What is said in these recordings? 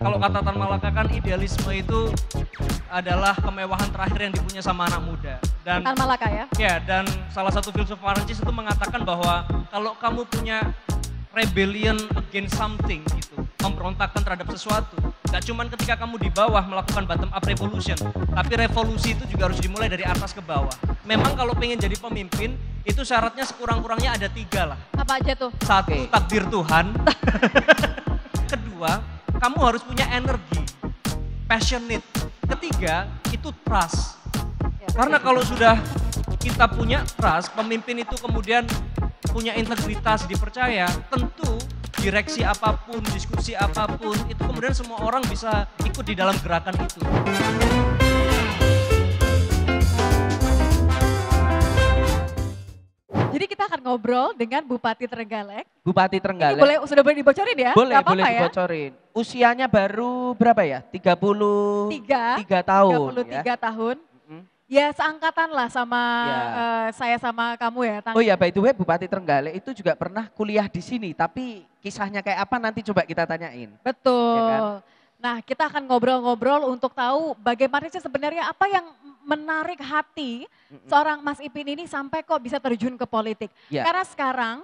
kalau kata Tan Malaka kan idealisme itu adalah kemewahan terakhir yang dipunya sama anak muda. Dan Tan Malaka ya? Ya, dan salah satu filsuf Perancis itu mengatakan bahwa kalau kamu punya rebellion against something gitu, pemberontakan terhadap sesuatu, gak cuman ketika kamu di bawah melakukan bottom up revolution, tapi revolusi itu juga harus dimulai dari atas ke bawah. Memang kalau pengen jadi pemimpin, itu syaratnya sekurang-kurangnya ada 3 lah. Apa aja tuh? 1, takdir Tuhan. Kedua, kamu harus punya energi, passionate. Ketiga, itu trust. Karena kalau sudah kita punya trust, pemimpin itu kemudian punya integritas, dipercaya, tentu direksi apapun, diskusi apapun, itu kemudian semua orang bisa ikut di dalam gerakan itu. Jadi kita akan ngobrol dengan Bupati Trenggalek. Bupati Trenggalek. Ini sudah boleh dibocorin ya? Boleh, Gak apa-apa boleh dibocorin. Usianya baru berapa ya? 33 tahun. 33 tahun. Ya seangkatan lah sama saya sama kamu ya. Oh ya, by the way Bupati Trenggalek itu juga pernah kuliah di sini, tapi kisahnya kayak apa nanti coba kita tanyain. Betul. Ya kan? Nah kita akan ngobrol-ngobrol untuk tahu bagaimana sih sebenarnya apa yang menarik hati seorang Mas Ipin ini sampai kok bisa terjun ke politik. Ya. Karena sekarang,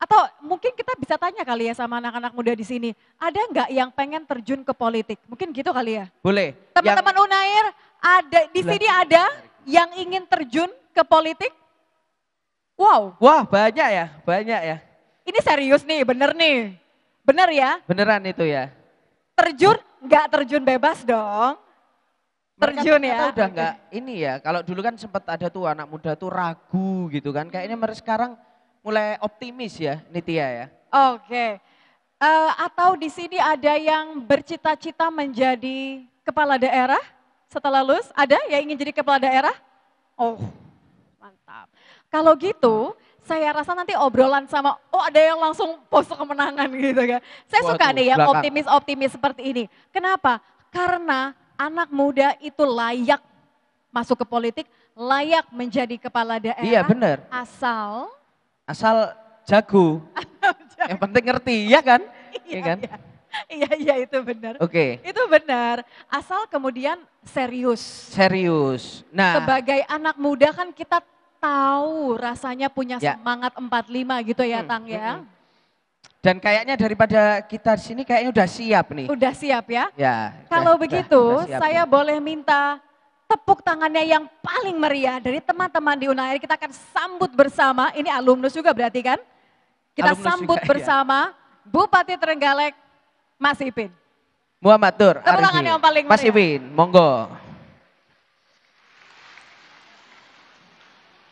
atau mungkin kita bisa tanya kali ya sama anak-anak muda di sini, ada nggak yang pengen terjun ke politik? Mungkin gitu kali ya? Boleh. Teman-teman Unair, ada di sini ada yang ingin terjun ke politik? Wow. Wah banyak ya. Ini serius nih, bener nih. Bener ya? Beneran itu ya. Terjun, nggak terjun bebas dong. Terjun ya. Udah nggak ini ya, kalau dulu kan sempat ada tuh anak muda tuh ragu gitu kan. Kayaknya mereka sekarang mulai optimis ya Nitya ya. Oke. Atau di sini ada yang bercita-cita menjadi kepala daerah setelah lulus? Ada yang ingin jadi kepala daerah? Oh, mantap. Kalau gitu, saya rasa nanti obrolan sama, ada yang langsung pose kemenangan gitu kan. Saya suka nih yang optimis-optimis seperti ini. Kenapa? Karena anak muda itu layak masuk ke politik, layak menjadi kepala daerah. Iya benar. Asal jago. Yang penting ngerti, ya kan? Iya kan? Iya itu benar. Oke. Itu benar. Asal kemudian serius. Serius. Nah, sebagai anak muda kan kita tahu rasanya punya semangat 45 gitu ya Tang ya. Dan kayaknya daripada kita di sini kayaknya udah siap nih. Udah siap ya? Ya. Kalau begitu saya boleh minta tepuk tangannya yang paling meriah dari teman-teman di Unair. Kita akan sambut bersama, ini alumnus juga berarti kan? Kita alumnus sambut juga, bersama Bupati Trenggalek, Mas Ipin. Muhammad Nur Arifin. Tepuk tangan yang paling meriah. Mas Ipin, monggo.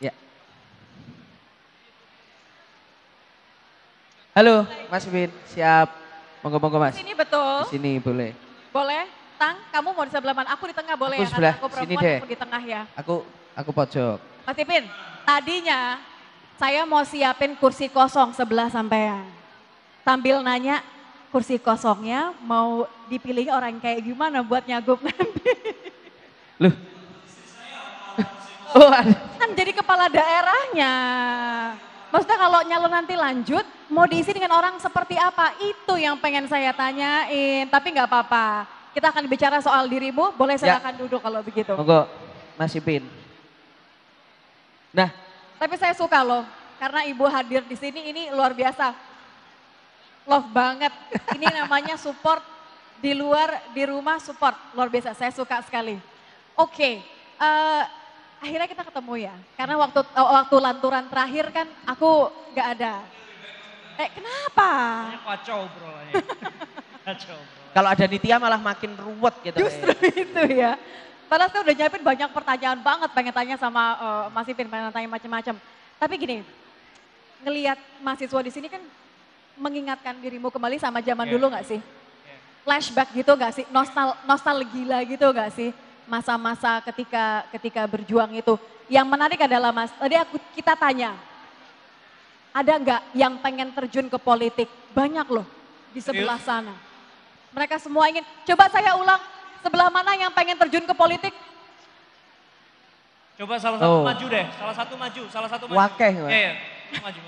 Ya. Halo Mas Ipin, siap. Monggo Mas. Di sini betul? Di sini boleh. Boleh? Tang, kamu mau di sebelah mana? Aku di tengah boleh aku ya? Sebelah, aku perempuan, sini deh. aku di tengah ya. Aku pojok. Mas Ipin, tadinya saya mau siapin kursi kosong sebelah sampean. Sambil nanya kursi kosongnya mau dipilih orang kayak gimana buat nyagup nanti. Loh? Kan jadi kepala daerahnya. Maksudnya kalau nyalon nanti lanjut, mau diisi dengan orang seperti apa? Itu yang pengen saya tanyain, tapi nggak apa-apa. Kita akan bicara soal dirimu, boleh silakan duduk kalau begitu. Monggo, Mas Ipin. Nah, tapi saya suka loh, karena ibu hadir di sini ini luar biasa. Love banget, ini namanya support di luar, di rumah support, luar biasa, saya suka sekali. Oke, akhirnya kita ketemu ya, karena waktu lanturan terakhir kan aku gak ada. Kenapa? Kacau obrolannya. Kacau. Kalau ada Nitya malah makin ruwet gitu. Justru itu ya. Padahal saya udah nyiapin banyak pertanyaan banget pengen tanya sama Mas Ipin, pengen tanya macam-macam. Tapi gini, ngelihat mahasiswa di sini kan mengingatkan dirimu kembali sama zaman dulu gak sih? Flashback gitu gak sih? Nostalgia gitu gak sih? Masa-masa ketika berjuang itu. Yang menarik adalah Mas, tadi kita tanya, ada nggak yang pengen terjun ke politik? Banyak loh di sebelah sana. Mereka semua ingin, coba saya ulang, sebelah mana yang pengen terjun ke politik? Coba salah satu maju deh, salah satu maju. Wakeh. Iya, maju.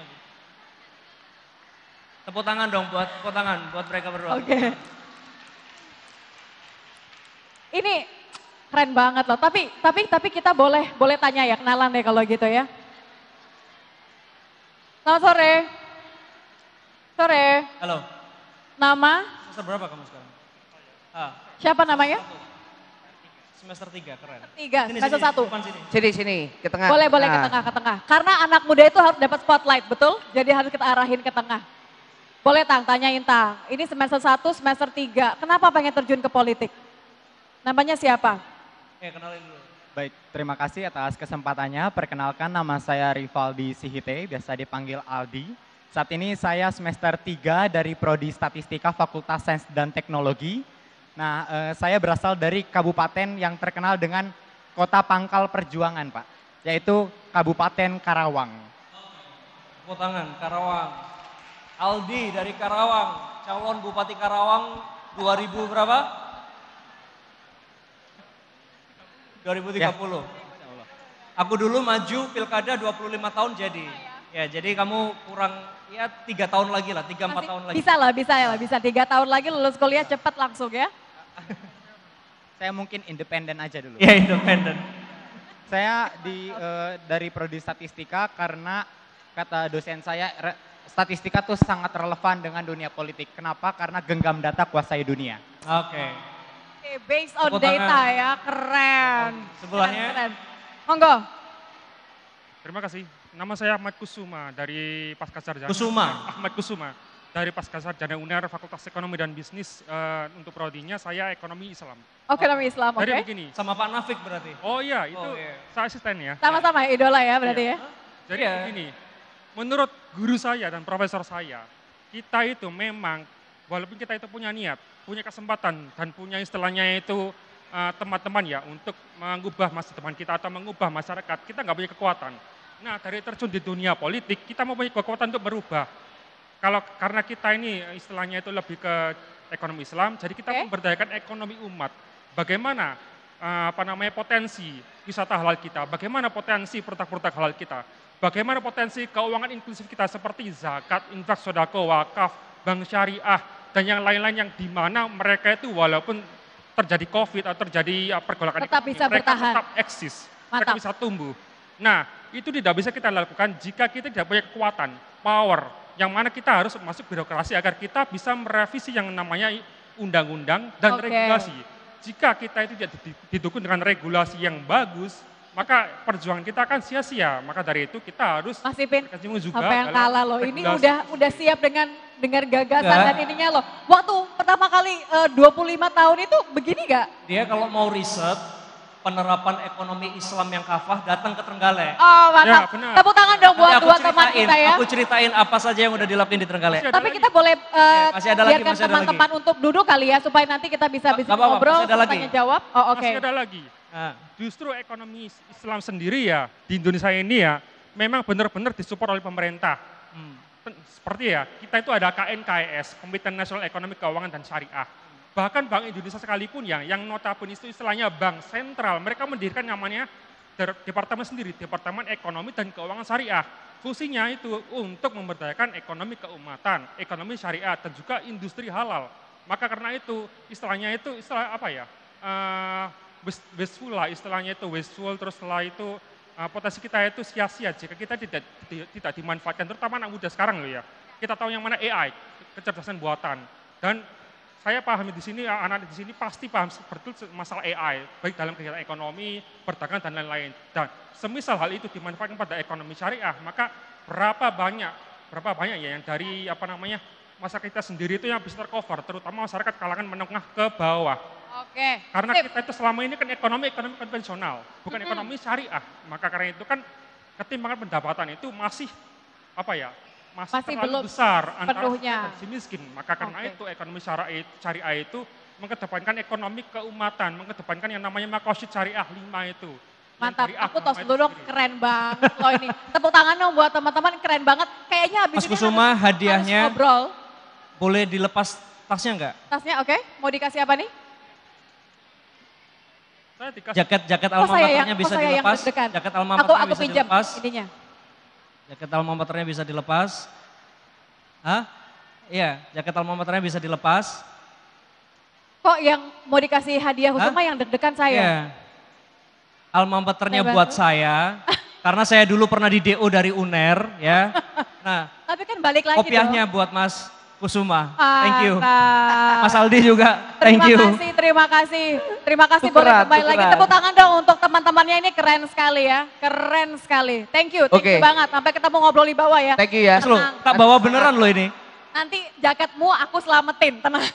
Tepuk tangan dong buat mereka berdua. Oke. Ini keren banget loh. Tapi kita boleh tanya ya, kenalan deh kalau gitu ya. Selamat sore. Sore. Halo, Nama? semester berapa kamu sekarang? Ah, Siapa namanya? semester 3, keren. 3, Sini, semester sini, 1. depan sini. Sini, ke tengah. Boleh ke Nah, tengah, ke tengah. Karena anak muda itu harus dapat spotlight, betul? Jadi harus kita arahin ke tengah. Boleh Tang, tanyain Tang. Ini semester 1, semester 3. Kenapa pengen terjun ke politik? Namanya siapa? Kenalin dulu. Baik, terima kasih atas kesempatannya. Perkenalkan nama saya Rivaldi Sihite, biasa dipanggil Aldi. Saat ini saya semester 3 dari Prodi Statistika Fakultas Sains dan Teknologi. Nah, saya berasal dari kabupaten yang terkenal dengan kota pangkal perjuangan, Pak, yaitu Kabupaten Karawang. Tepuk tangan, Karawang. Aldi dari Karawang, calon Bupati Karawang 2000 berapa? 2030. Aku dulu maju pilkada 25 tahun jadi. Ya, jadi kamu kurang ya 3 tahun lagi lah, 3-4 tahun lagi. Bisa 3 tahun lagi lulus kuliah cepat langsung ya. Saya mungkin independen aja dulu. Ya, independen. Saya dari Prodi Statistika karena kata dosen saya statistika tuh sangat relevan dengan dunia politik. Kenapa? Karena genggam data kuasai dunia. Oke. Oke, based on Tepuk data tangan. ya, keren. Sebelahnya. Keren. Monggo. Terima kasih. Nama saya Ahmad Kusuma dari Pascasarjana. Kusuma. Ahmad Kusuma dari Pascasarjana UNER Fakultas Ekonomi dan Bisnis. Untuk prodinya saya Ekonomi Islam. Oke, nama Islam, oke. Jadi begini. Sama Pak Nafik berarti. Oh iya, itu Oh, iya. saya asisten ya. Sama-sama idola ya berarti ya. Jadi Iya. begini. Menurut guru saya dan profesor saya, kita itu memang walaupun kita itu punya niat, punya kesempatan dan punya istilahnya itu teman-teman ya untuk mengubah masa depan kita atau mengubah masyarakat, kita nggak punya kekuatan. Nah, dari terjun di dunia politik, kita mau punya kekuatan untuk berubah. Karena kita ini istilahnya itu lebih ke ekonomi Islam, jadi kita Oke. memberdayakan ekonomi umat. Bagaimana potensi wisata halal kita, bagaimana potensi produk-produk halal kita, bagaimana potensi keuangan inklusif kita seperti zakat, infak, sodako, wakaf, bank syariah, dan yang lain-lain yang di mana mereka itu walaupun terjadi COVID atau terjadi pergolakan Tetap ekonomi, bisa mereka bertahan. tetap eksis, mereka Mantap. bisa tumbuh. Nah, itu tidak bisa kita lakukan jika kita tidak punya kekuatan, power, yang mana kita harus masuk birokrasi agar kita bisa merevisi yang namanya undang-undang dan Oke. regulasi. Jika kita itu tidak didukung dengan regulasi yang bagus, maka perjuangan kita akan sia-sia. Maka dari itu kita harus Mas Ipin, berkecimpung juga sampai yang dalam kalah loh. Ini regulasi. udah siap dengan gagasan Enggak. dan ininya loh. Waktu pertama kali 25 tahun itu begini gak? Dia kalau mau riset penerapan ekonomi Islam yang kafah datang ke Trenggalek. Oh Ya, mantap. benar. Tepuk tangan dong buat Nanti dua teman kita ya. aku ceritain apa saja yang udah dilakuin di Trenggalek. Masih ada Tapi lagi. kita boleh masih ada lagi, biarkan masih ada teman-teman untuk duduk kali ya. Supaya nanti kita bisa Nggak apa-apa, ngobrol, masih ada lagi. tanya jawab. Oh oke. Masih ada lagi. Nah, Justru ekonomi Islam sendiri ya di Indonesia ini ya memang benar-benar disupport oleh pemerintah. Seperti ya, kita itu ada KNKES, Komite Nasional Ekonomi Keuangan dan Syariah. Bahkan Bank Indonesia sekalipun ya, yang notabene itu istilahnya bank sentral, mereka mendirikan namanya departemen sendiri, Departemen Ekonomi dan Keuangan Syariah. Fungsinya itu untuk memberdayakan ekonomi keumatan, ekonomi syariah, dan juga industri halal. Maka karena itu, istilahnya itu, istilah apa ya, wasteful lah, istilahnya itu wasteful, terus setelah itu potensi kita itu sia-sia jika kita tidak dimanfaatkan, terutama anak muda sekarang loh ya. Kita tahu yang mana AI, kecerdasan buatan. Dan saya pahami di sini, anak-anak di sini pasti paham betul masalah AI, baik dalam kegiatan ekonomi, perdagangan dan lain-lain. Dan semisal hal itu dimanfaatkan pada ekonomi syariah, maka berapa banyak ya yang dari masyarakat kita sendiri itu yang bisa tercover, terutama masyarakat kalangan menengah ke bawah. Oke. Karena Sip. kita itu selama ini kan ekonomi konvensional, bukan ekonomi syariah. Maka karena itu kan ketimpangan pendapatan itu masih Masih terlalu belum besar antara sepenuhnya. kaya dan si miskin. Maka karena Oke. itu ekonomi syariah itu mengedepankan ekonomi keumatan, mengedepankan yang namanya maqasid syariah 5 itu. Yang Mantap, dari aku agama tos itu dulu dong, sendiri. keren banget loh ini. Tepuk tangan dong buat teman-teman, keren banget. Kayaknya habis Mas ini Kusuma, harus hadiahnya ngobrol. boleh dilepas tasnya enggak? Tasnya oke, mau dikasih apa nih? Saya dikasih Jaket Oh, alma saya maternya bisa saya yang dilepas. deg-degan. Jaket alma Aku maternya bisa pinjam dilepas. ininya. Jaket alma maternya bisa dilepas. Hah? Iya, jaket alma maternya bisa dilepas. Kok yang mau dikasih hadiah khusus Hah? mah yang deg-degan saya? Iya. Alma maternya Saya buat bantu. saya, karena saya dulu pernah di DO dari UNER ya. Nah, Tapi kan balik lagi kopiahnya dong. buat Mas Kusuma, Ah, thank you. Mantap. Mas Aldi juga, thank Terima you. kasih, terima kasih. Terima kasih, boleh Tukeran, kembali lagi. tukeran. Tepuk tangan dong untuk teman-temannya, ini keren sekali ya. Keren sekali. Thank you Oke. banget. Sampai ketemu ngobrol di bawah ya. Thank you ya. Mas lo, Tenang. tak bawa beneran lo ini. Nanti jaketmu aku selamatin, tenang.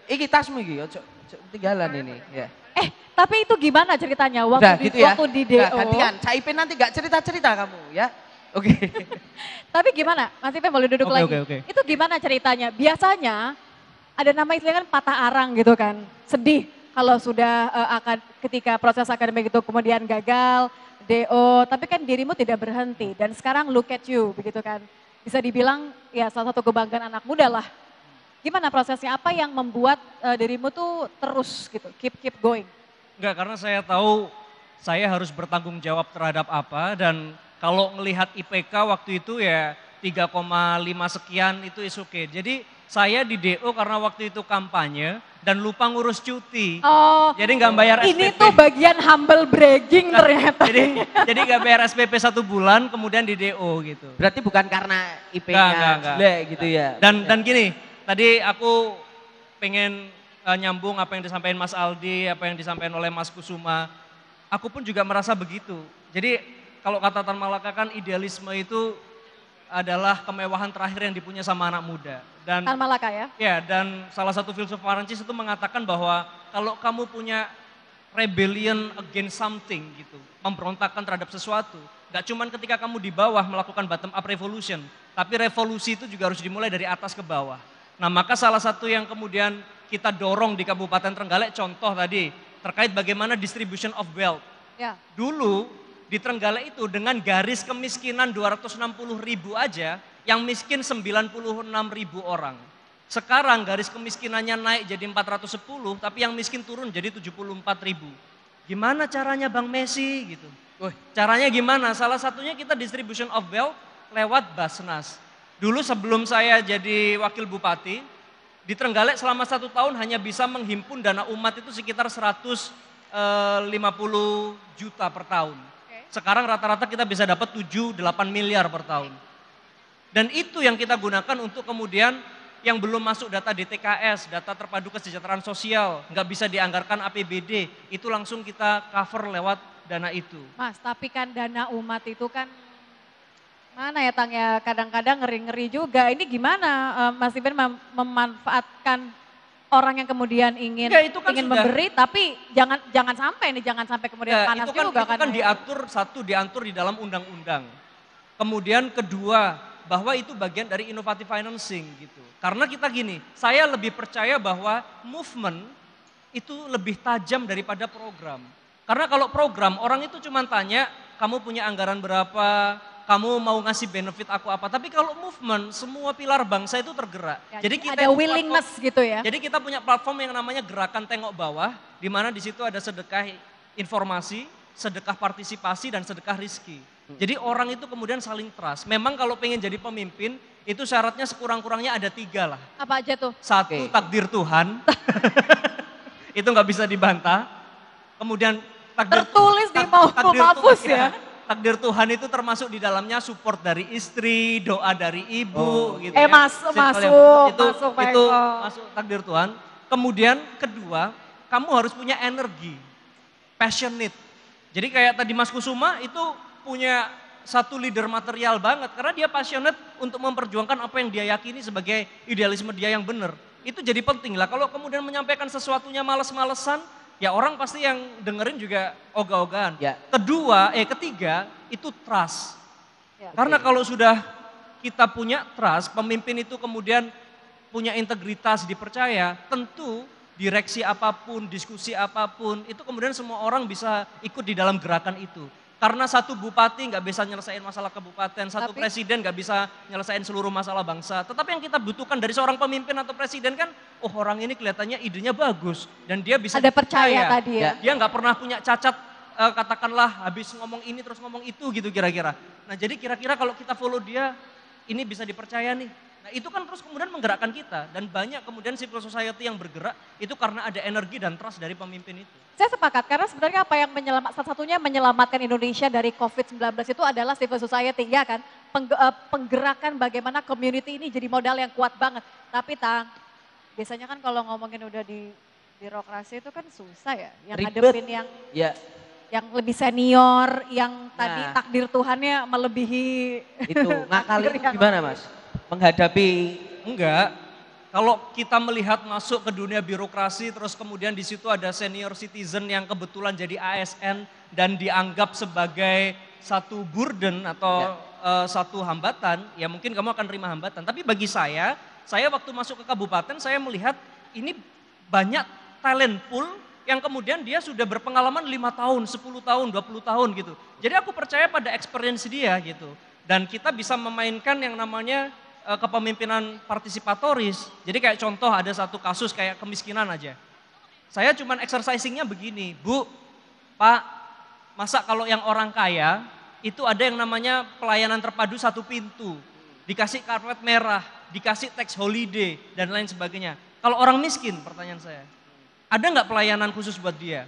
Iki tasmu iki, ojo ketinggalan ini. Ya. Tapi itu gimana ceritanya waktu Udah di, gitu ya. waktu di DO? Nah, gantian. Caipin nanti gak cerita-cerita kamu ya. Oke. Tapi gimana? Mas Ipin boleh duduk Oke, lagi. oke. Itu gimana ceritanya? Biasanya ada nama istilahnya kan patah arang gitu kan. Sedih kalau sudah ketika proses akademik itu kemudian gagal, DO, tapi kan dirimu tidak berhenti dan sekarang look at you begitu kan. Bisa dibilang ya salah satu kebanggaan anak muda lah. Gimana prosesnya? Apa yang membuat dirimu tuh terus gitu, keep going? Enggak, karena saya tahu saya harus bertanggung jawab terhadap apa dan kalau melihat IPK waktu itu ya 3,5 sekian itu is okay. Jadi saya di DO karena waktu itu kampanye dan lupa ngurus cuti. Oh, Jadi nggak bayar SPP. ini tuh bagian humble bragging ternyata. Jadi nggak bayar SPP 1 bulan kemudian di DO gitu. Berarti bukan karena IP-nya Enggak. jelek gitu ya. Dan gini, tadi aku pengen nyambung apa yang disampaikan Mas Aldi, apa yang disampaikan oleh Mas Kusuma. Aku pun juga merasa begitu. Jadi kalau kata Tan Malaka kan idealisme itu adalah kemewahan terakhir yang dipunya sama anak muda. Dan Tan Malaka ya? ya, dan salah satu filsuf Perancis itu mengatakan bahwa kalau kamu punya rebellion against something gitu, pemberontakan terhadap sesuatu, gak cuman ketika kamu di bawah melakukan bottom up revolution, tapi revolusi itu juga harus dimulai dari atas ke bawah. Nah, maka salah satu yang kemudian kita dorong di Kabupaten Trenggalek, contoh tadi, terkait bagaimana distribution of wealth. Ya. Dulu di Trenggalek itu dengan garis kemiskinan 260 ribu aja, yang miskin 96 ribu orang. Sekarang garis kemiskinannya naik jadi 410, tapi yang miskin turun jadi 74 ribu. Gimana caranya Bang Messi gitu? Caranya gimana? Salah satunya kita distribution of wealth lewat Basnas. Dulu sebelum saya jadi wakil bupati, di Trenggalek selama 1 tahun hanya bisa menghimpun dana umat itu sekitar 150 juta per tahun. Sekarang rata-rata kita bisa dapat 7-8 miliar per tahun. Dan itu yang kita gunakan untuk kemudian yang belum masuk data DTKS, data terpadu kesejahteraan sosial, nggak bisa dianggarkan APBD, itu langsung kita cover lewat dana itu. Mas, tapi kan dana umat itu kan mana ya Tang ya, kadang-kadang ngeri-ngeri juga. Ini gimana Mas Ipin memanfaatkan orang yang kemudian ingin Ya, itu kan sudah- memberi, tapi jangan sampai kemudian Ya, panas itu kan, juga itu kan ya. diatur, satu diatur di dalam undang-undang. Kemudian kedua, bahwa itu bagian dari innovative financing gitu. Karena kita gini, saya lebih percaya bahwa movement itu lebih tajam daripada program. Karena kalau program, orang itu cuma tanya, kamu punya anggaran berapa, kamu mau ngasih benefit aku apa. Tapi kalau movement, semua pilar bangsa itu tergerak. Ya, Jadi kita ada itu willingness gitu ya. jadi kita punya platform yang namanya Gerakan Tengok Bawah, di mana di situ ada sedekah informasi, sedekah partisipasi, dan sedekah rizki. Jadi orang itu kemudian saling trust. Memang kalau pengen jadi pemimpin, itu syaratnya sekurang-kurangnya ada 3 lah. Apa aja tuh? Satu, Oke. takdir Tuhan. Itu nggak bisa dibantah. Kemudian Tertulis di mahfuz ya. Takdir Tuhan itu termasuk di dalamnya support dari istri, doa dari ibu gitu ya. Masuk, Pak itu Eko. masuk takdir Tuhan. Kemudian kedua, kamu harus punya energi, passionate. Jadi kayak tadi Mas Kusuma itu punya satu leader material banget karena dia passionate untuk memperjuangkan apa yang dia yakini sebagai idealisme dia yang benar. Itu jadi penting lah. Kalau kemudian menyampaikan sesuatunya males-malesan, ya orang pasti yang dengerin juga ogah-ogahan. Ya. Ketiga itu trust. Ya. Karena kalau sudah kita punya trust, pemimpin itu kemudian punya integritas, dipercaya, tentu direksi apapun, diskusi apapun, itu kemudian semua orang bisa ikut di dalam gerakan itu. Karena satu bupati nggak bisa nyelesain masalah kabupaten, satu Tapi- presiden nggak bisa nyelesain seluruh masalah bangsa. Tetapi yang kita butuhkan dari seorang pemimpin atau presiden kan, oh orang ini kelihatannya idenya bagus dan dia bisa Ada percaya dipercaya. tadi ya. Dia nggak pernah punya cacat, katakanlah habis ngomong ini terus ngomong itu gitu kira-kira. Nah jadi kira-kira kalau kita follow dia, ini bisa dipercaya nih. Nah itu kan terus kemudian menggerakkan kita dan banyak kemudian civil society yang bergerak itu karena ada energi dan trust dari pemimpin itu. Saya sepakat karena sebenarnya apa yang salah satunya menyelamatkan Indonesia dari COVID-19 itu adalah civil society, ya kan? Penggerakan bagaimana community ini jadi modal yang kuat banget. Tapi Tang, biasanya kan kalau ngomongin udah di birokrasi itu kan susah ya. Yang Ribet. ngadepin yang lebih senior, yang tadi Nah. takdir Tuhannya melebihi Itu ngakali takdir yang gimana Mas? Menghadapi Enggak, kalau kita melihat masuk ke dunia birokrasi terus kemudian di situ ada senior citizen yang kebetulan jadi ASN dan dianggap sebagai satu burden atau satu hambatan, ya mungkin kamu akan terima hambatan. Tapi bagi saya waktu masuk ke kabupaten saya melihat ini banyak talent pool yang kemudian dia sudah berpengalaman 5 tahun, 10 tahun, 20 tahun gitu. Jadi aku percaya pada experience dia gitu. Dan kita bisa memainkan yang namanya kepemimpinan partisipatoris. Jadi kayak contoh ada satu kasus kayak kemiskinan aja. Saya cuman exercisingnya begini, Bu, Pak, masa kalau yang orang kaya itu ada yang namanya pelayanan terpadu satu pintu. Dikasih karpet merah, dikasih tax holiday dan lain sebagainya. Kalau orang miskin pertanyaan saya, ada nggak pelayanan khusus buat dia?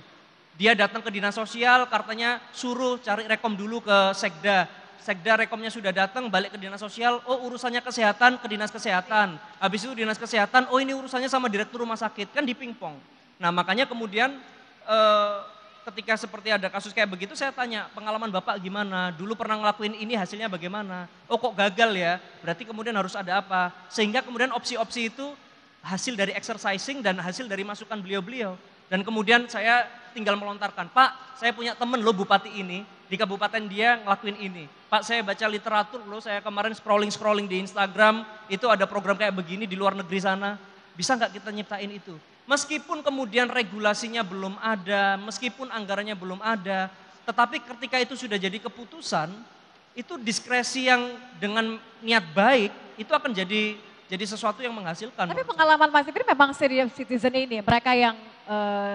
Dia datang ke dinas sosial, kartanya suruh cari rekom dulu ke sekda. Sekda rekomnya sudah datang, balik ke dinas sosial, oh urusannya kesehatan ke dinas kesehatan. Habis itu dinas kesehatan, oh ini urusannya sama direktur rumah sakit, kan dipingpong. Nah makanya kemudian ketika seperti ada kasus kayak begitu saya tanya, pengalaman Bapak gimana? Dulu pernah ngelakuin ini hasilnya bagaimana? Oh kok gagal ya? Berarti kemudian harus ada apa? Sehingga kemudian opsi-opsi itu hasil dari exercising dan hasil dari masukan beliau-beliau. Dan kemudian saya tinggal melontarkan, Pak saya punya temen loh bupati ini, di kabupaten dia ngelakuin ini. Pak saya baca literatur loh, saya kemarin scrolling di Instagram, itu ada program kayak begini di luar negeri sana. Bisa nggak kita nyiptain itu? Meskipun kemudian regulasinya belum ada, meskipun anggarannya belum ada, tetapi ketika itu sudah jadi keputusan, itu diskresi yang dengan niat baik, itu akan jadi sesuatu yang menghasilkan. Tapi pengalaman Mas Ipin memang senior citizen ini, mereka yang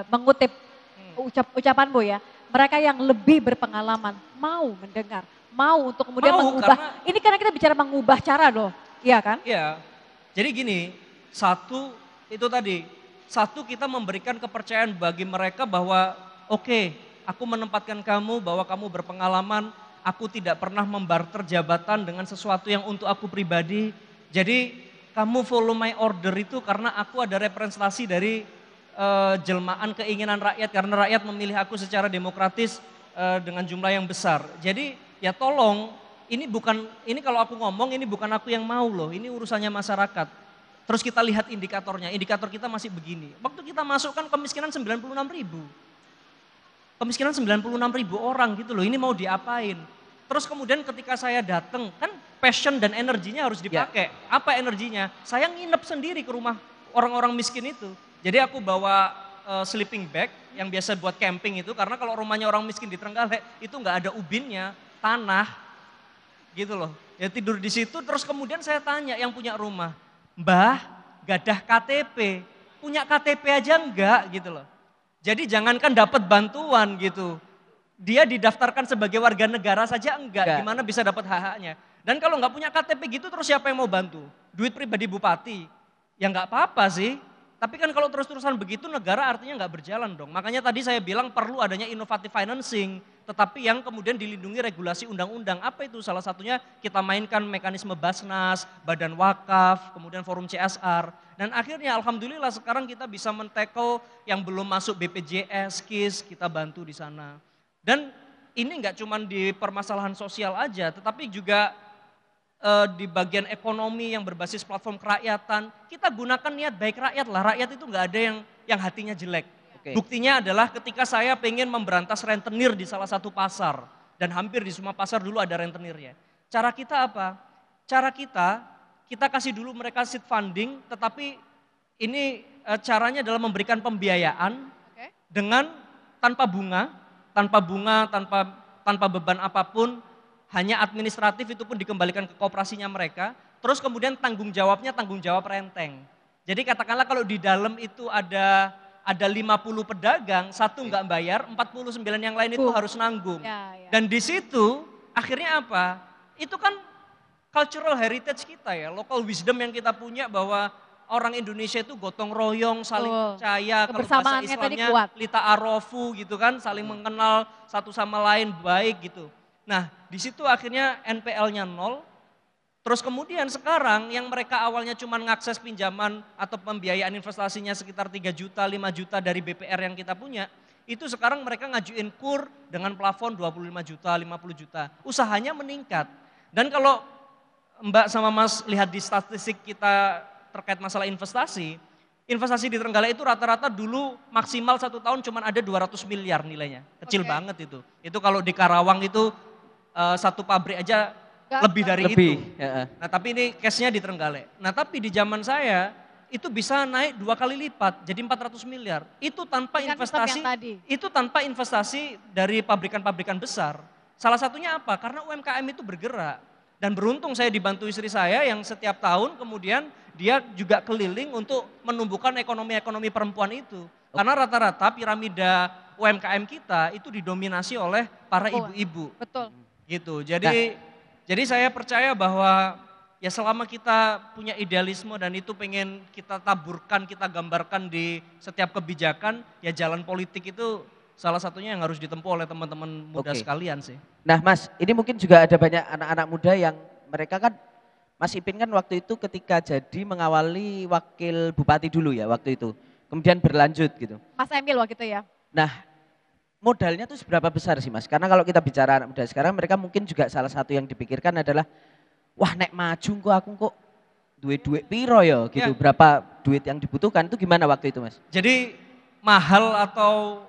mengutip ucapanmu ya, mereka yang lebih berpengalaman, mau mendengar, mau untuk kemudian mengubah. Ini karena kita bicara mengubah cara loh, iya kan? Iya, jadi gini, satu kita memberikan kepercayaan bagi mereka bahwa oke, aku menempatkan kamu bahwa kamu berpengalaman, aku tidak pernah membarter jabatan dengan sesuatu yang untuk aku pribadi. Jadi kamu follow my order itu karena aku ada representasi dari jelmaan keinginan rakyat karena rakyat memilih aku secara demokratis dengan jumlah yang besar. Jadi ya tolong ini kalau aku ngomong ini bukan aku yang mau loh, ini urusannya masyarakat. Terus kita lihat indikatornya, indikator kita masih begini. Waktu kita masuk kan kemiskinan 96 ribu. Kemiskinan 96 ribu orang gitu loh, ini mau diapain? Terus kemudian ketika saya datang, kan passion dan energinya harus dipakai. Ya. Apa energinya? Saya nginep sendiri ke rumah orang-orang miskin itu. Jadi aku bawa sleeping bag yang biasa buat camping itu, karena kalau rumahnya orang miskin di Trenggalek itu nggak ada ubinnya, tanah gitu loh. Ya tidur di situ, terus kemudian saya tanya yang punya rumah, Mbah, gadah KTP, punya KTP aja enggak gitu loh. Jadi jangankan dapat bantuan gitu, dia didaftarkan sebagai warga negara saja enggak. Gimana bisa dapat hak-haknya. Dan kalau nggak punya KTP gitu terus siapa yang mau bantu? Duit pribadi bupati, ya nggak apa-apa sih. Tapi kan kalau terus-terusan begitu negara artinya nggak berjalan dong. Makanya tadi saya bilang perlu adanya innovative financing, tetapi yang kemudian dilindungi regulasi undang-undang. Apa itu? Salah satunya kita mainkan mekanisme Basnas, Badan Wakaf, kemudian Forum CSR. Dan akhirnya alhamdulillah sekarang kita bisa men-tackle yang belum masuk BPJS, KIS, kita bantu di sana. Dan ini nggak cuma di permasalahan sosial aja, tetapi juga di bagian ekonomi yang berbasis platform kerakyatan, kita gunakan niat baik rakyat lah. Rakyat itu nggak ada yang hatinya jelek. Okay. Buktinya adalah ketika saya pengen memberantas rentenir di salah satu pasar, dan hampir di semua pasar dulu ada rentenirnya. Cara kita apa? Cara kita kasih dulu mereka seed funding, tetapi ini caranya adalah memberikan pembiayaan dengan tanpa bunga, tanpa beban apapun. Hanya administratif itu pun dikembalikan ke koperasinya mereka, terus kemudian tanggung jawabnya tanggung jawab renteng. Jadi katakanlah kalau di dalam itu ada 50 pedagang, satu nggak bayar, 49 yang lain itu harus nanggung. Dan di situ akhirnya apa? Itu kan cultural heritage kita ya, local wisdom yang kita punya bahwa orang Indonesia itu gotong royong, saling percaya, kalau bahasa Kebersamaannya tadi Islamnya kuat. lita arofu gitu kan, saling mengenal satu sama lain baik gitu. Nah di situ akhirnya NPL-nya nol, terus kemudian sekarang yang mereka awalnya cuma ngakses pinjaman atau pembiayaan investasinya sekitar 3 juta, 5 juta dari BPR yang kita punya, itu sekarang mereka ngajuin KUR dengan plafon 25 juta, 50 juta. Usahanya meningkat. Dan kalau Mbak sama Mas lihat di statistik kita terkait masalah investasi, investasi di Trenggalek itu rata-rata dulu maksimal 1 tahun cuma ada 200 miliar nilainya. Kecil banget itu. Itu kalau di Karawang itu satu pabrik aja lebih dari itu. Nah tapi ini case-nya di Trenggalek. Nah tapi di zaman saya itu bisa naik 2 kali lipat jadi 400 miliar. Itu tanpa investasi dari pabrikan-pabrikan besar. Salah satunya apa? Karena UMKM itu bergerak. Dan beruntung saya dibantu istri saya yang setiap tahun kemudian dia juga keliling untuk menumbuhkan ekonomi perempuan itu. Karena rata-rata piramida UMKM kita itu didominasi oleh para ibu-ibu. Betul. Gitu. Jadi saya percaya bahwa ya selama kita punya idealisme dan itu pengen kita taburkan, kita gambarkan di setiap kebijakan, ya jalan politik itu salah satunya yang harus ditempuh oleh teman-teman muda sekalian sih. Nah Mas, ini mungkin juga ada banyak anak-anak muda yang mereka kan, Mas Ipin kan waktu itu ketika jadi mengawali wakil bupati dulu ya waktu itu. Kemudian berlanjut gitu. Mas Emil waktu itu ya. Nah modalnya tuh seberapa besar sih Mas? Karena kalau kita bicara anak muda sekarang mereka mungkin juga salah satu yang dipikirkan adalah wah nek maju kok aku kok duit piro ya gitu. Berapa duit yang dibutuhkan itu gimana waktu itu Mas? Jadi mahal atau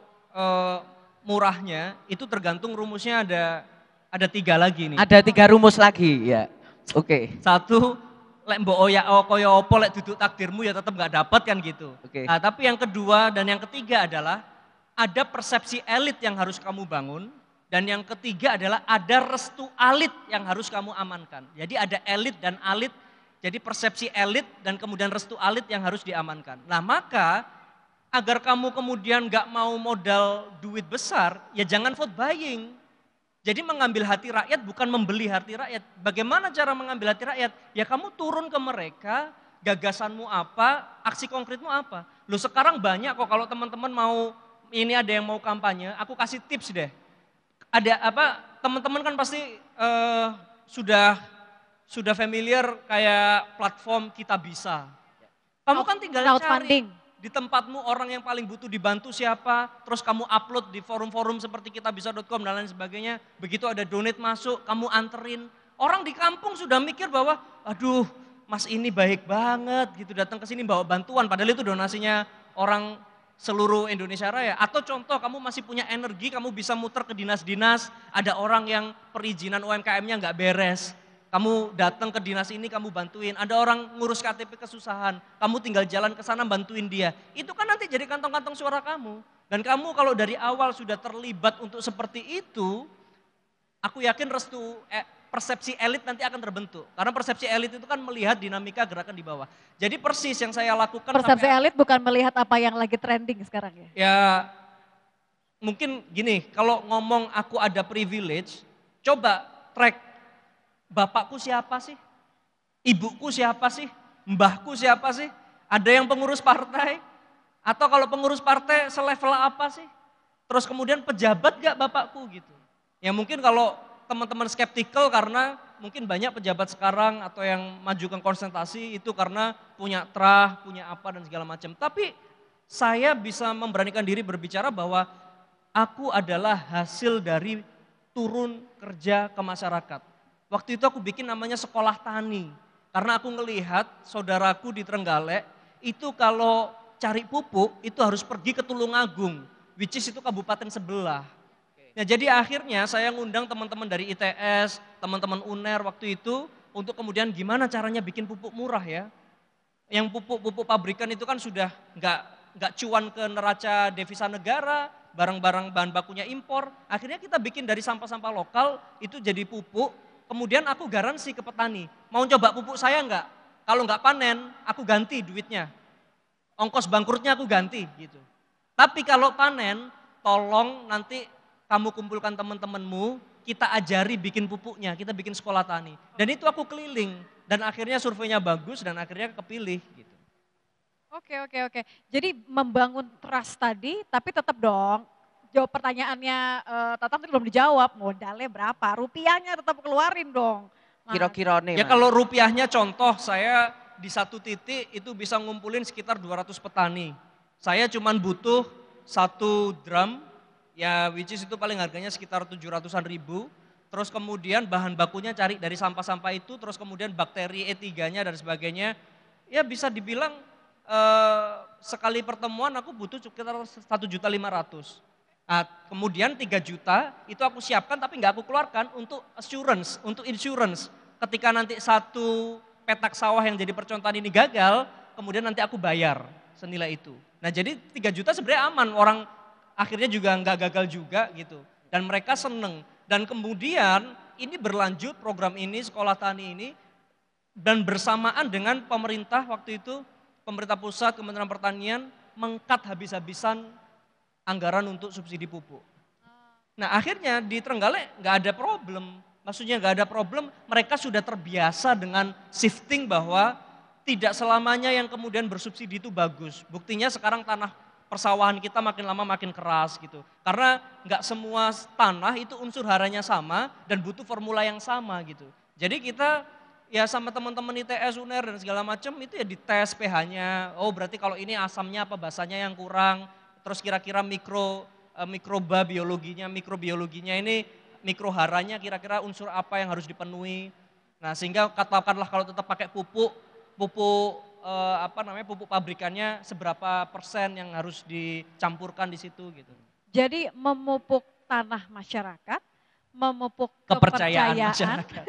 murahnya itu tergantung rumusnya ada 3 lagi nih. Ada 3 rumus lagi ya. Oke. Satu, lek mbok oyak kaya opo lek duduk takdirmu ya tetap nggak dapat kan gitu. Nah, tapi yang kedua dan yang ketiga adalah ada persepsi elit yang harus kamu bangun. Dan yang ketiga adalah ada restu alit yang harus kamu amankan. Jadi ada elit dan alit, jadi persepsi elit dan kemudian restu alit yang harus diamankan. Nah maka agar kamu kemudian gak mau modal duit besar, ya jangan vote buying. Jadi mengambil hati rakyat bukan membeli hati rakyat. Bagaimana cara mengambil hati rakyat? Ya kamu turun ke mereka, gagasanmu apa, aksi konkretmu apa. Loh sekarang banyak kok kalau teman-teman mau, ini ada yang mau kampanye, aku kasih tips deh. Ada apa, teman-teman kan pasti sudah familiar kayak platform Kita Bisa. Kamu kan tinggal cari di tempatmu orang yang paling butuh dibantu siapa, terus kamu upload di forum-forum seperti kitabisa.com dan lain sebagainya. Begitu ada donate masuk, kamu anterin. Orang di kampung sudah mikir bahwa, aduh mas ini baik banget gitu datang ke sini bawa bantuan, padahal itu donasinya orang seluruh Indonesia Raya. Atau contoh kamu masih punya energi, kamu bisa muter ke dinas-dinas, ada orang yang perizinan UMKM-nya nggak beres. Kamu datang ke dinas ini, kamu bantuin. Ada orang ngurus KTP kesusahan, kamu tinggal jalan ke sana bantuin dia. Itu kan nanti jadi kantong-kantong suara kamu. Dan kamu kalau dari awal sudah terlibat untuk seperti itu, aku yakin persepsi elit nanti akan terbentuk. Karena persepsi elit itu kan melihat dinamika gerakan di bawah. Jadi persis yang saya lakukan. Persepsi elit bukan melihat apa yang lagi trending sekarang ya? Ya mungkin gini, kalau ngomong aku ada privilege, coba track bapakku siapa sih? Ibuku siapa sih? Mbahku siapa sih? Ada yang pengurus partai? Atau kalau pengurus partai selevel apa sih? Terus kemudian pejabat gak bapakku gitu? Ya mungkin kalau teman-teman skeptikal karena mungkin banyak pejabat sekarang atau yang maju ke konsentrasi itu karena punya trah, punya apa dan segala macam. Tapi saya bisa memberanikan diri berbicara bahwa aku adalah hasil dari turun kerja ke masyarakat. Waktu itu aku bikin namanya sekolah tani. Karena aku ngelihat saudaraku di Trenggalek itu kalau cari pupuk itu harus pergi ke Tulungagung, which is itu kabupaten sebelah. Nah jadi akhirnya saya ngundang teman-teman dari ITS, teman-teman UNER waktu itu untuk kemudian gimana caranya bikin pupuk murah ya. Yang pupuk pabrikan itu kan sudah nggak cuan ke neraca devisa negara, barang-barang bahan bakunya impor. Akhirnya kita bikin dari sampah-sampah lokal itu jadi pupuk, kemudian aku garansi ke petani. Mau coba pupuk saya enggak? Kalau enggak panen, aku ganti duitnya. Ongkos bangkrutnya aku ganti gitu. Tapi kalau panen, tolong nanti kamu kumpulkan teman-temanmu, kita ajari bikin pupuknya, kita bikin sekolah tani. Dan itu aku keliling dan akhirnya surveinya bagus dan akhirnya kepilih gitu. Oke. Jadi membangun trust tadi, tapi tetap dong jawab pertanyaannya Tatang tadi belum dijawab, modalnya berapa, rupiahnya tetap keluarin dong. Mas. Kira-kira nih. Ya kalau rupiahnya contoh saya di satu titik itu bisa ngumpulin sekitar 200 petani. Saya cuman butuh 1 drum, ya which is itu paling harganya sekitar 700-an ribu. Terus kemudian bahan bakunya cari dari sampah-sampah itu, terus kemudian bakteri E3-nya dan sebagainya. Ya bisa dibilang sekali pertemuan aku butuh sekitar 1.500.000. Nah, kemudian 3 juta itu aku siapkan tapi nggak aku keluarkan untuk assurance, untuk insurance. Ketika nanti satu petak sawah yang jadi percontohan ini gagal, kemudian nanti aku bayar senilai itu. Nah jadi 3 juta sebenarnya aman, orang akhirnya juga nggak gagal juga gitu. Dan mereka seneng. Dan kemudian ini berlanjut program ini, sekolah tani ini, dan bersamaan dengan pemerintah waktu itu, pemerintah pusat, Kementerian Pertanian, mengkat habis-habisan anggaran untuk subsidi pupuk. Nah akhirnya di Trenggalek nggak ada problem, maksudnya nggak ada problem, mereka sudah terbiasa dengan shifting bahwa tidak selamanya yang kemudian bersubsidi itu bagus. Buktinya sekarang tanah persawahan kita makin lama makin keras gitu. Karena nggak semua tanah itu unsur haranya sama dan butuh formula yang sama gitu. Jadi kita ya sama teman-teman ITS, UNER dan segala macam itu ya dites pH-nya. Oh berarti kalau ini asamnya apa basanya yang kurang. Terus kira-kira mikrobiologinya ini mikroharanya kira-kira unsur apa yang harus dipenuhi. Nah sehingga katakanlah kalau tetap pakai pupuk pabrikannya seberapa persen yang harus dicampurkan di situ gitu. Jadi memupuk tanah masyarakat, memupuk kepercayaan kepercayaan masyarakat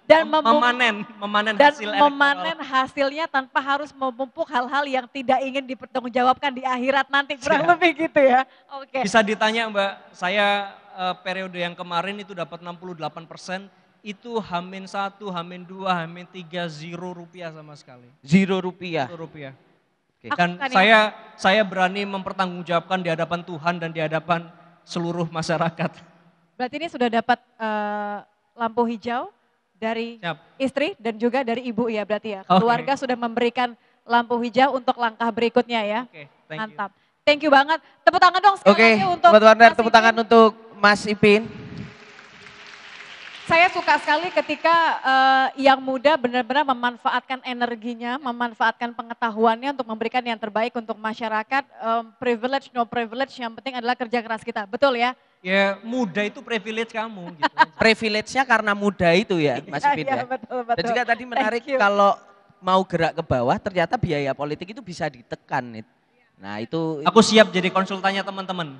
dan memanen dan hasil memanen hasilnya tanpa harus memupuk hal-hal yang tidak ingin dipertanggungjawabkan di akhirat nanti, kurang lebih gitu ya. Oke. Bisa ditanya Mbak, saya periode yang kemarin itu dapat 68%, itu H-1, H-2, H-3 0 rupiah sama sekali. 0 rupiah. 0 rupiah. Oke. Dan saya berani mempertanggungjawabkan di hadapan Tuhan dan di hadapan seluruh masyarakat. Berarti ini sudah dapat lampu hijau dari istri dan juga dari ibu ya berarti ya. Keluarga sudah memberikan lampu hijau untuk langkah berikutnya ya. Mantap. Thank you banget. Tepuk tangan dong sekali lagi untuk Sobat Warner, tepuk tangan untuk Mas Ipin. Saya suka sekali ketika yang muda benar-benar memanfaatkan energinya, memanfaatkan pengetahuannya untuk memberikan yang terbaik untuk masyarakat. Privilege, no privilege, yang penting adalah kerja keras kita. Betul ya? Ya muda itu privilege kamu gitu. Privilege-nya karena muda itu ya Mas Ipin ya. Betul. Dan juga tadi menarik kalau mau gerak ke bawah ternyata biaya politik itu bisa ditekan. Nah itu. Aku siap jadi konsultannya teman-teman.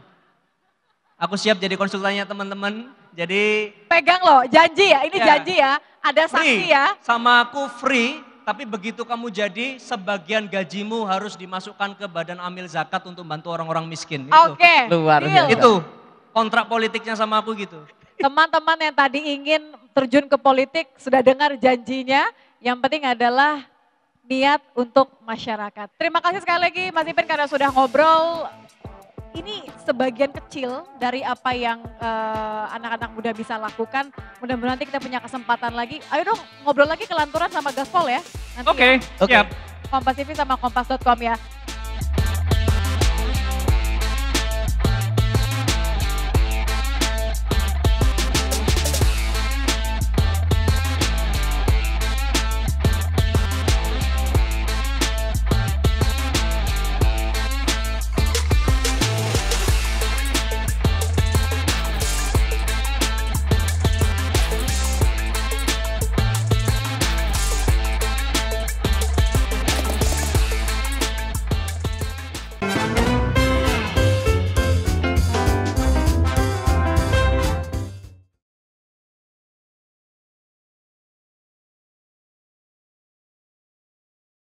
Jadi pegang loh, janji ya, ini janji ya, ada saksi ya. Sama aku free, tapi begitu kamu jadi sebagian gajimu harus dimasukkan ke Badan Amil Zakat untuk bantu orang-orang miskin. Oke, luar biasa. Itu kontrak politiknya sama aku gitu. Teman-teman yang tadi ingin terjun ke politik sudah dengar janjinya, yang penting adalah niat untuk masyarakat. Terima kasih sekali lagi Mas Ipin karena sudah ngobrol. Ini sebagian kecil dari apa yang anak-anak muda bisa lakukan. Mudah-mudahan nanti kita punya kesempatan lagi. Ayo dong ngobrol lagi kelanturan sama Gaspol ya. Oke, siap. Kompas TV sama kompas.com ya.